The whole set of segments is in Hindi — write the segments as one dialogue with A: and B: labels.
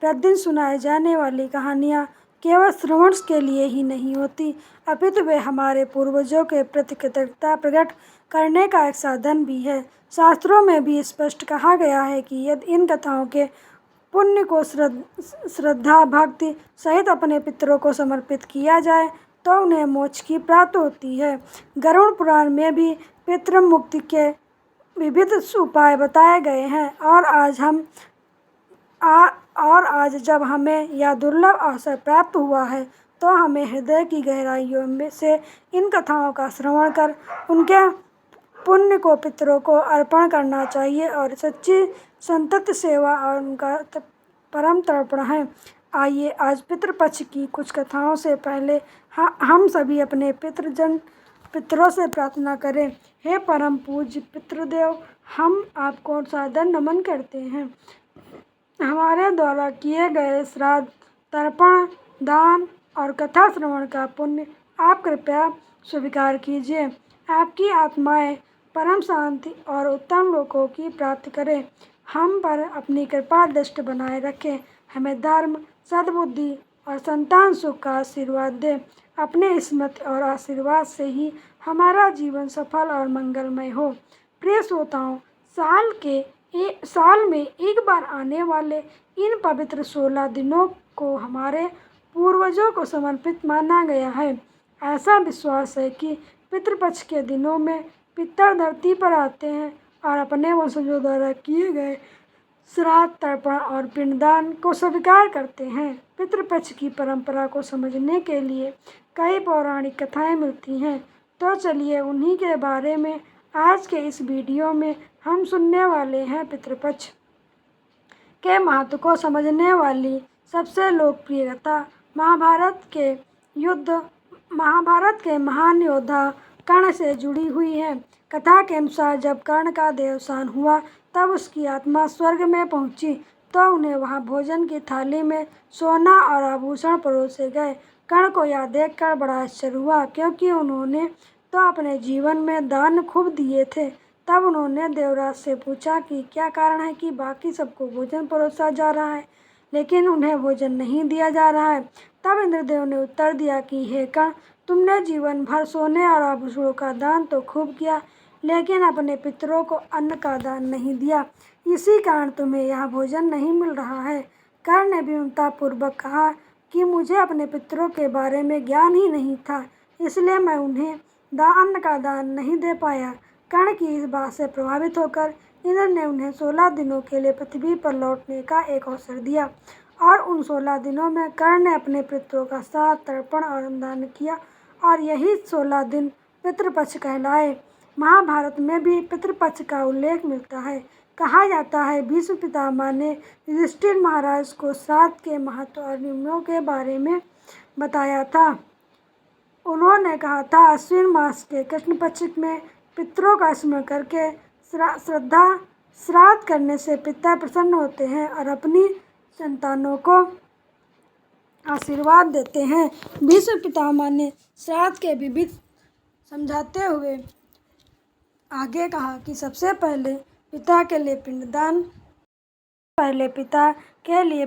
A: प्रतिदिन सुनाई जाने वाली कहानियाँ केवल श्रवण के लिए ही नहीं होती, अपितु वे हमारे पूर्वजों के प्रति कृतज्ञता प्रकट करने का एक साधन भी है। शास्त्रों में भी स्पष्ट कहा गया है कि यदि इन कथाओं के पुण्य को श्रद्धा भक्ति सहित अपने पितरों को समर्पित किया जाए तो उन्हें मोक्ष की प्राप्ति होती है। गरुड़ पुराण में भी पितृ मुक्ति के विविध उपाय बताए गए हैं और आज जब हमें यह दुर्लभ अवसर प्राप्त हुआ है तो हमें हृदय की गहराइयों में से इन कथाओं का श्रवण कर उनके पुण्य को पितरों को अर्पण करना चाहिए और सच्ची संतत सेवा और उनका परम तर्पण है। आइए आज पितृपक्ष की कुछ कथाओं से पहले हम सभी अपने पितरों से प्रार्थना करें। हे परम पूज्य पितृदेव, हम आपको सादर नमन करते हैं। हमारे द्वारा किए गए श्राद्ध, तर्पण, दान और कथा श्रवण का पुण्य आप कृपया स्वीकार कीजिए। आपकी आत्माएं परम शांति और उत्तम लोकों की प्राप्ति करें। हम पर अपनी कृपा दृष्टि बनाए रखें। हमें धर्म, सद्बुद्धि और संतान सुख का आशीर्वाद दें। अपने स्मृति और आशीर्वाद से ही हमारा जीवन सफल और मंगलमय हो। प्रिय श्रोताओं, साल में एक बार आने वाले इन पवित्र 16 दिनों को हमारे पूर्वजों को समर्पित माना गया है। ऐसा विश्वास है कि पितृपक्ष के दिनों में पितर धरती पर आते हैं और अपने वंशजों द्वारा किए गए श्राद्ध, तर्पण और पिंडदान को स्वीकार करते हैं। पितृपक्ष की परंपरा को समझने के लिए कई पौराणिक कथाएं मिलती हैं, तो चलिए उन्हीं के बारे में आज के इस वीडियो में हम सुनने वाले हैं। पितृपक्ष के महत्व को समझने वाली सबसे लोकप्रिय कथा महाभारत के महान योद्धा कर्ण से जुड़ी हुई है। कथा के अनुसार जब कर्ण का देहावसान हुआ तब उसकी आत्मा स्वर्ग में पहुंची तो उन्हें वहां भोजन की थाली में सोना और आभूषण परोसे गए। कर्ण को यह देखकर बड़ा आश्चर्य हुआ क्योंकि उन्होंने तो अपने जीवन में दान खूब दिए थे। तब उन्होंने देवराज से पूछा कि क्या कारण है कि बाकी सबको भोजन परोसा जा रहा है लेकिन उन्हें भोजन नहीं दिया जा रहा है। तब इंद्रदेव ने उत्तर दिया कि हे कर्ण, तुमने जीवन भर सोने और आभूषणों का दान तो खूब किया लेकिन अपने पितरों को अन्न का दान नहीं दिया, इसी कारण तुम्हें यह भोजन नहीं मिल रहा है। कर्ण ने विनम्रतापूर्वक कहा कि मुझे अपने पितरों के बारे में ज्ञान ही नहीं था, इसलिए मैं उन्हें अन्न का दान नहीं दे पाया। कर्ण की इस बात से प्रभावित होकर इंद्र ने उन्हें 16 दिनों के लिए पृथ्वी पर लौटने का एक अवसर दिया और उन 16 दिनों में कर्ण ने अपने पितरों का श्राद्ध, तर्पण और दान किया और यही 16 दिन पितृपक्ष कहलाए। महाभारत में भी पितृपक्ष का उल्लेख मिलता है। कहा जाता है भीष्म पितामह ने युधिष्ठिर महाराज को श्राद्ध के महत्व और नियमों के बारे में बताया था। उन्होंने कहा था, अश्विन मास के कृष्ण पक्ष में पितरों का स्मरण करके श्राद्ध करने से पिता प्रसन्न होते हैं और अपनी संतानों को आशीर्वाद देते हैं। भीष्म पितामह ने श्राद्ध के विविध समझाते हुए आगे कहा कि सबसे पहले पिता के लिए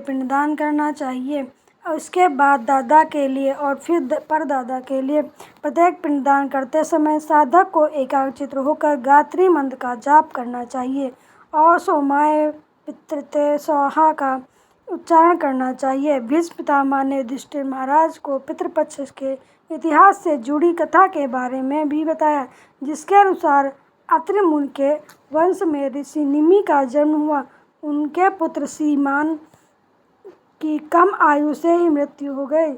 A: पिंडदान करना चाहिए, उसके बाद दादा के लिए और फिर परदादा के लिए। प्रत्येक पिंडदान करते समय साधक को एकाग्रचित्त होकर गायत्री मंत्र का जाप करना चाहिए और सोमाय पितृते स्वाहा का उच्चारण करना चाहिए। भीष्म पितामह ने युधिष्ठिर महाराज को पितृपक्ष के इतिहास से जुड़ी कथा के बारे में भी बताया, जिसके अनुसार अत्रि मुनि के वंश में ऋषि निमि का जन्म हुआ। उनके पुत्र सीमान की कम आयु से ही मृत्यु हो गई,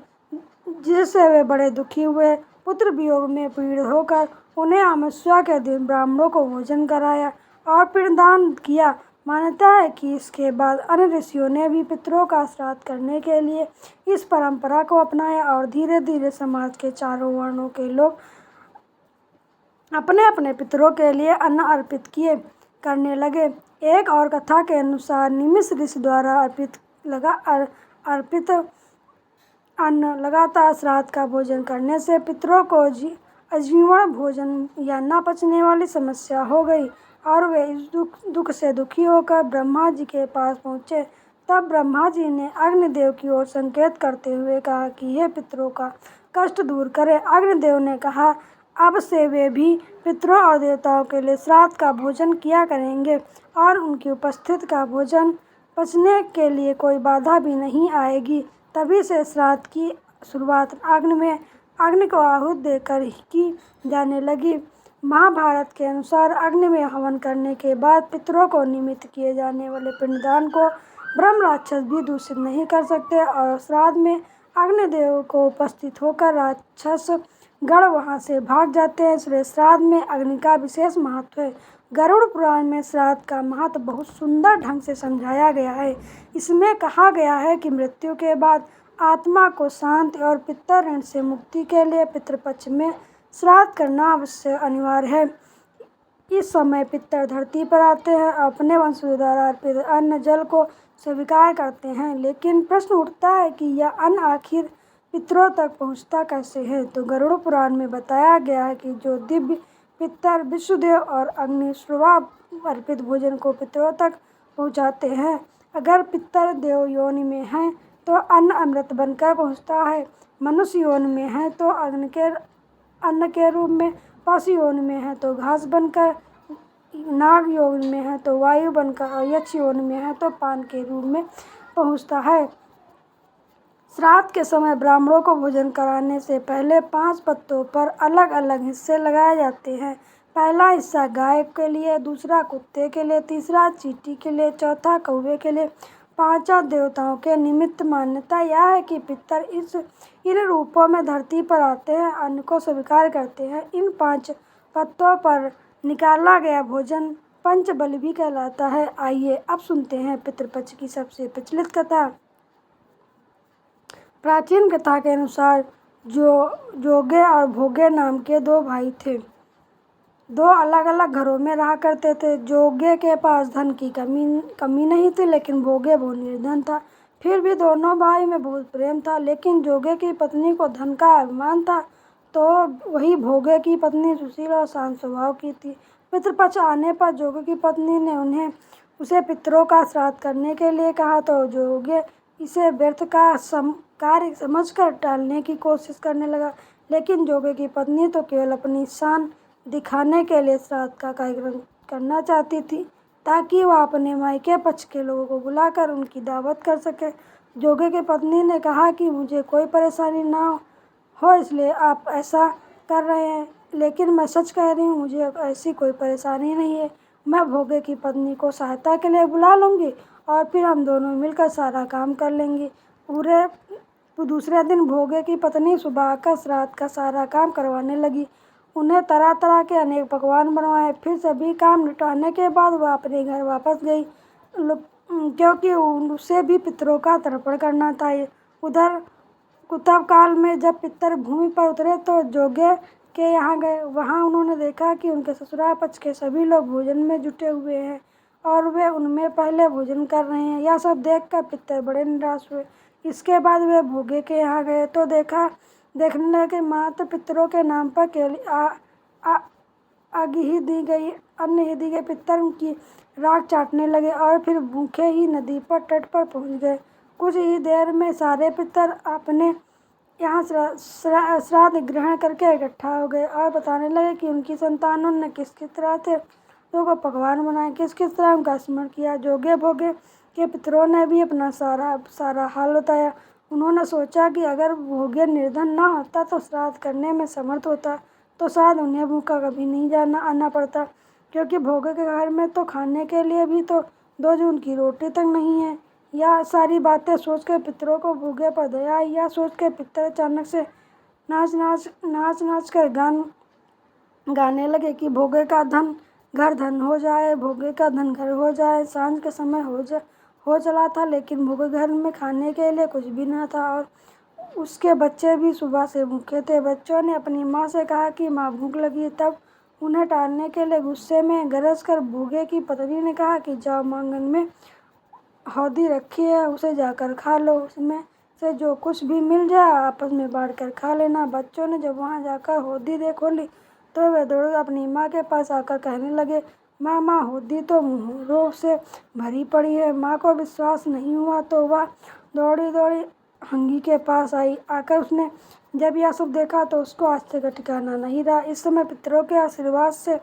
A: जिससे वे बड़े दुखी हुए। पुत्र वियोग में पीड़ित होकर उन्हें अमावस्या के दिन ब्राह्मणों को भोजन कराया और पिंडदान किया। मान्यता है कि इसके बाद अन्य ऋषियों ने भी पितरों का श्राद्ध करने के लिए इस परंपरा को अपनाया और धीरे धीरे समाज के चारों वर्णों के लोग अपने अपने पितरों के लिए अन्न अर्पित करने लगे। एक और कथा के अनुसार निमिष ऋषि द्वारा अर्पित अन्न लगातार श्राद्ध का भोजन करने से पितरों को आजीवन भोजन या न पचने वाली समस्या हो गई और वे इस दुख से दुखी होकर ब्रह्मा जी के पास पहुँचे। तब ब्रह्मा जी ने अग्निदेव की ओर संकेत करते हुए कहा कि हे पितरों का कष्ट दूर करें। अग्निदेव ने कहा अब से वे भी पितरों और देवताओं के लिए श्राद्ध का भोजन किया करेंगे और उनकी उपस्थिति का भोजन पचने के लिए कोई बाधा भी नहीं आएगी। तभी से श्राद्ध की शुरुआत अग्नि को आहुति देकर की जाने लगी। महाभारत के अनुसार अग्नि में हवन करने के बाद पितरों को निमित्त किए जाने वाले पिंडदान को ब्रह्म राक्षस भी दूषित नहीं कर सकते और श्राद्ध में अग्निदेव को उपस्थित होकर राक्षस गण वहां से भाग जाते हैं। इसलिए श्राद्ध में अग्नि का विशेष महत्व है। गरुड़ पुराण में श्राद्ध का महत्व बहुत सुंदर ढंग से समझाया गया है। इसमें कहा गया है कि मृत्यु के बाद आत्मा को शांति और पितर ऋण से मुक्ति के लिए पितृपक्ष में श्राद्ध करना अवश्य अनिवार्य है। इस समय पितर धरती पर आते हैं और अपने वंशजों द्वारा अर्पित अन्न जल को स्वीकार करते हैं, लेकिन प्रश्न उठता है कि यह अन्न आखिर पितरों तक पहुंचता कैसे है। तो गरुड़ पुराण में बताया गया है कि जो दिव्य पितर विष्णुदेव और अग्निश्रवा अर्पित भोजन को पितरों तक पहुंचाते हैं। अगर पितर देव योनि में हैं तो अन्न अमृत बनकर पहुंचता है, मनुष्य योनि में है तो अन्न के रूप में, पशु योनि में है तो घास बनकर, नाग योनि में है तो वायु बनकर और यक्ष योनि में है तो पान के रूप में पहुंचता है। श्राद्ध के समय ब्राह्मणों को भोजन कराने से पहले 5 पत्तों पर अलग अलग हिस्से लगाए जाते हैं। पहला हिस्सा गाय के लिए, दूसरा कुत्ते के लिए, तीसरा चींटी के लिए, चौथा कौवे के लिए, पांचवा देवताओं के निमित्त। मान्यता यह है कि पितर इन रूपों में धरती पर आते हैं, अन्न को स्वीकार करते हैं। इन 5 पत्तों पर निकाला गया भोजन पंचबली भी कहलाता है। आइए अब सुनते हैं पितृपक्ष की सबसे प्रचलित कथा। प्राचीन कथा के अनुसार जोगे और भोगे नाम के 2 भाई थे। 2 अलग अलग घरों में रहा करते थे। जोगे के पास धन की कमी नहीं थी, लेकिन भोगे बहुत निर्धन था। फिर भी दोनों भाई में बहुत प्रेम था, लेकिन जोगे की पत्नी को धन का अभिमान था, तो वही भोगे की पत्नी सुशील और शांत स्वभाव की थी। पितृपक्ष आने पर जोगे की पत्नी ने उसे पितरों का श्राद्ध करने के लिए कहा, तो जोगे इसे व्यर्थ का कार्य समझकर टालने की कोशिश करने लगा। लेकिन जोगे की पत्नी तो केवल अपनी शान दिखाने के लिए श्राद्ध का कार्यक्रम करना चाहती थी, ताकि वह अपने मायके पक्ष के लोगों को बुलाकर उनकी दावत कर सके। जोगे की पत्नी ने कहा कि मुझे कोई परेशानी ना हो, इसलिए आप ऐसा कर रहे हैं, लेकिन मैं सच कह रही हूँ, मुझे ऐसी कोई परेशानी नहीं है। मैं भोगे की पत्नी को सहायता के लिए बुला लूँगी और फिर हम दोनों मिलकर सारा काम कर लेंगे। दूसरे दिन भोगे की पत्नी सुबह आकर श्राद्ध का सारा काम करवाने लगी। उन्हें तरह तरह के अनेक पकवान बनवाए। फिर सभी काम निपटाने के बाद वह अपने घर वापस गई, क्योंकि उसे भी पितरों का तर्पण करना था। उधर कुतब काल में जब पितर भूमि पर उतरे तो जोगे के यहाँ गए। वहाँ उन्होंने देखा कि उनके ससुराल पक्ष के सभी लोग भोजन में जुटे हुए हैं और वे उनमें पहले भोजन कर रहे हैं। यह सब देखकर पितर बड़े निराश हुए। इसके बाद वे भोगे के यहाँ गए तो देखने लगे मात्र पितरों के नाम पर केवल अन्न ही दी गई। पितर उनकी राख चाटने लगे और फिर भूखे ही नदी पर तट पर पहुँच गए। कुछ ही देर में सारे पितर अपने यहाँ श्राद्ध ग्रहण करके इकट्ठा हो गए और बताने लगे कि उनकी संतानों ने किस किस तरह से लोगों को पकवान बनाए, किस किस तरह उनका स्मरण किया। जोगे भोगे के पितरों ने भी अपना सारा हाल बताया। उन्होंने सोचा कि अगर भोगे निर्धन न होता तो श्राद्ध करने में समर्थ होता, तो शायद उन्हें भूखा कभी नहीं आना पड़ता, क्योंकि भोगे के घर में तो खाने के लिए भी तो 2 जून की रोटी तक नहीं है। यह सारी बातें सोचकर पितरों को भोगे पर दया आई। यह सोचकर पितर अचानक से नाच कर गाने लगे कि भोगे का धन घर धन हो जाए, भोगे का धन घर हो जाए। सांझ के समय हो चला था, लेकिन भोगे घर में खाने के लिए कुछ भी न था और उसके बच्चे भी सुबह से भूखे थे। बच्चों ने अपनी माँ से कहा कि माँ भूख लगी। तब उन्हें टालने के लिए गुस्से में गरज कर भोगे की पत्नी ने कहा कि जाओ, आंगन में हौदी रखी है, उसे जाकर खा लो, उसमें से जो कुछ भी मिल जाए आपस में बांट कर खा लेना। बच्चों ने जब वहाँ जाकर हौदी खोली तो वे दौड़ अपनी माँ के पास आकर कहने लगे, माँ माँ होती तो मुहरों से भरी पड़ी है। माँ को विश्वास नहीं हुआ तो वह दौड़ी दौड़ी हंगी के पास आई। आकर उसने जब यह सब देखा तो उसको आश्चर्य का ठिकाना नहीं रहा। इस समय पितरों के आशीर्वाद से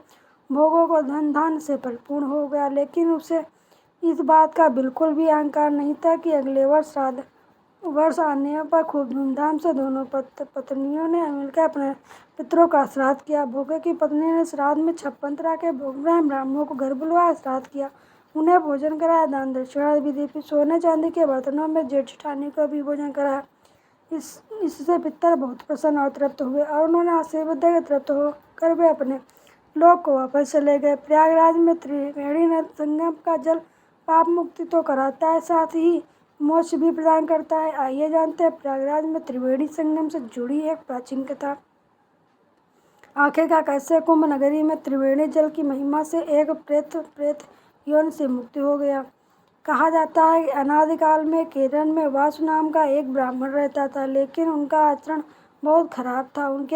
A: भोगों को धन धान्य से परिपूर्ण हो गया, लेकिन उसे इस बात का बिल्कुल भी अहंकार नहीं था कि अगले वर्ष आने पर खूब धूमधाम से दोनों पत्नियों ने मिलकर अपने पितरों का श्राद्ध किया। भोगे की पत्नी ने श्राद्ध में 56 तरह के भोग बनाए, ब्राह्मणों को घर बुलवाया, श्राद्ध किया, उन्हें भोजन कराया, दान दक्षिणा भी दी, फिर सोने चांदी के बर्तनों में जेठ जेठानी को भी भोजन कराया। इससे पितर बहुत प्रसन्न और तृप्त हुए और उन्होंने आशीर्वाद देकर तृप्त होकर वे अपने लोक को वापस चले गए। प्रयागराज में त्रिवेणी संगम का जल पाप मुक्ति तो कराता है, साथ ही मोक्ष भी प्रदान करता है। आइए जानते हैं प्रयागराज में त्रिवेणी संगम से जुड़ी एक प्राचीन कथा। आखिरकार कैसे कुंभ नगरी में त्रिवेणी जल की महिमा से एक प्रेत यौन से मुक्ति हो गया। कहा जाता है कि अनादिकाल में केरल में वासु नाम का एक ब्राह्मण रहता था, लेकिन उनका आचरण बहुत खराब था। उनके